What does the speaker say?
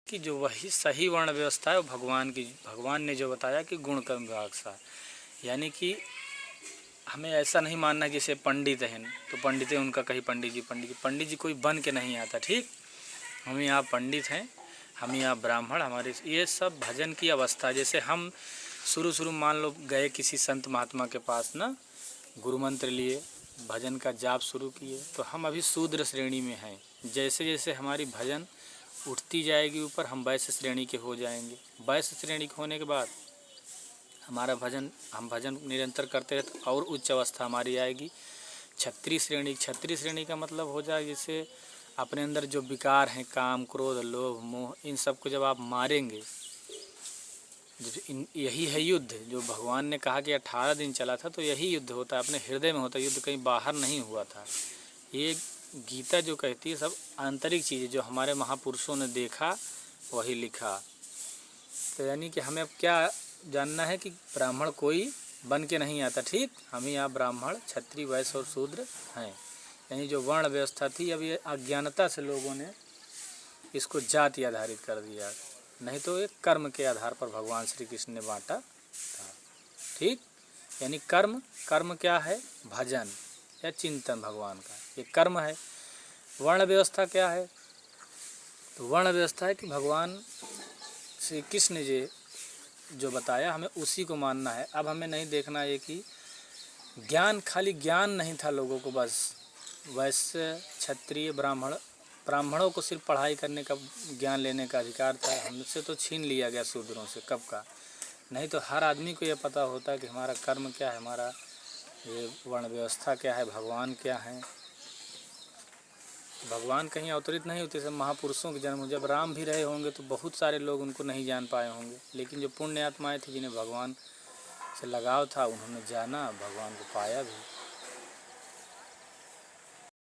कि जो वही सही वर्ण व्यवस्था है वो भगवान ने जो बताया कि गुण कर्म विभाग सा, यानी कि हमें ऐसा नहीं मानना जैसे पंडित हैं तो पंडित है उनका कहीं पंडित जी कोई बन के नहीं आता। ठीक, हम यहाँ पंडित हैं, हम यहाँ ब्राह्मण, हमारे ये सब भजन की अवस्था। जैसे हम शुरू मान लो गए किसी संत महात्मा के पास ना, गुरु मंत्र लिए, भजन का जाप शुरू किए, तो हम अभी शूद्र श्रेणी में हैं। जैसे जैसे हमारी भजन उठती जाएगी ऊपर, हम वैश्य श्रेणी के हो जाएंगे। वैश्य श्रेणी के होने के बाद हमारा हम भजन निरंतर करते रहते और उच्च अवस्था हमारी आएगी क्षत्रिय श्रेणी। क्षत्रिय श्रेणी का मतलब हो जाए जैसे अपने अंदर जो विकार हैं, काम क्रोध लोभ मोह, इन सब को जब आप मारेंगे, यही है युद्ध। जो भगवान ने कहा कि 18 दिन चला था, तो यही युद्ध होता है, अपने हृदय में होता है युद्ध, कहीं बाहर नहीं हुआ था। ये गीता जो कहती है सब आंतरिक चीज़ें जो हमारे महापुरुषों ने देखा वही लिखा। तो यानी कि हमें अब क्या जानना है कि ब्राह्मण कोई बन के नहीं आता। ठीक, हम यहाँ ब्राह्मण क्षत्रिय वैश्य और शूद्र हैं। यानी जो वर्ण व्यवस्था थी, अब ये अज्ञानता से लोगों ने इसको जाति आधारित कर दिया, नहीं तो एक कर्म के आधार पर भगवान श्री कृष्ण ने बांटा था। ठीक, यानी कर्म क्या है? भजन या चिंतन भगवान का, ये कर्म है। वर्ण व्यवस्था क्या है? तो वर्ण व्यवस्था है कि भगवान श्री कृष्ण जी जो बताया हमें उसी को मानना है। अब हमें नहीं देखना है कि ज्ञान, खाली ज्ञान नहीं था लोगों को, बस वैश्य क्षत्रिय ब्राह्मणों को सिर्फ पढ़ाई करने का ज्ञान लेने का अधिकार था, हमसे तो छीन लिया गया शूद्रों से कब का। नहीं तो हर आदमी को ये पता होता कि हमारा कर्म क्या है, हमारा ये वर्ण व्यवस्था क्या है, भगवान क्या है। भगवान कहीं अवतरित नहीं होते, सब महापुरुषों के जन्म। जब राम भी रहे होंगे तो बहुत सारे लोग उनको नहीं जान पाए होंगे, लेकिन जो पुण्य आत्माएँ थी जिन्हें भगवान से लगाव था, उन्होंने जाना, भगवान को पाया भी।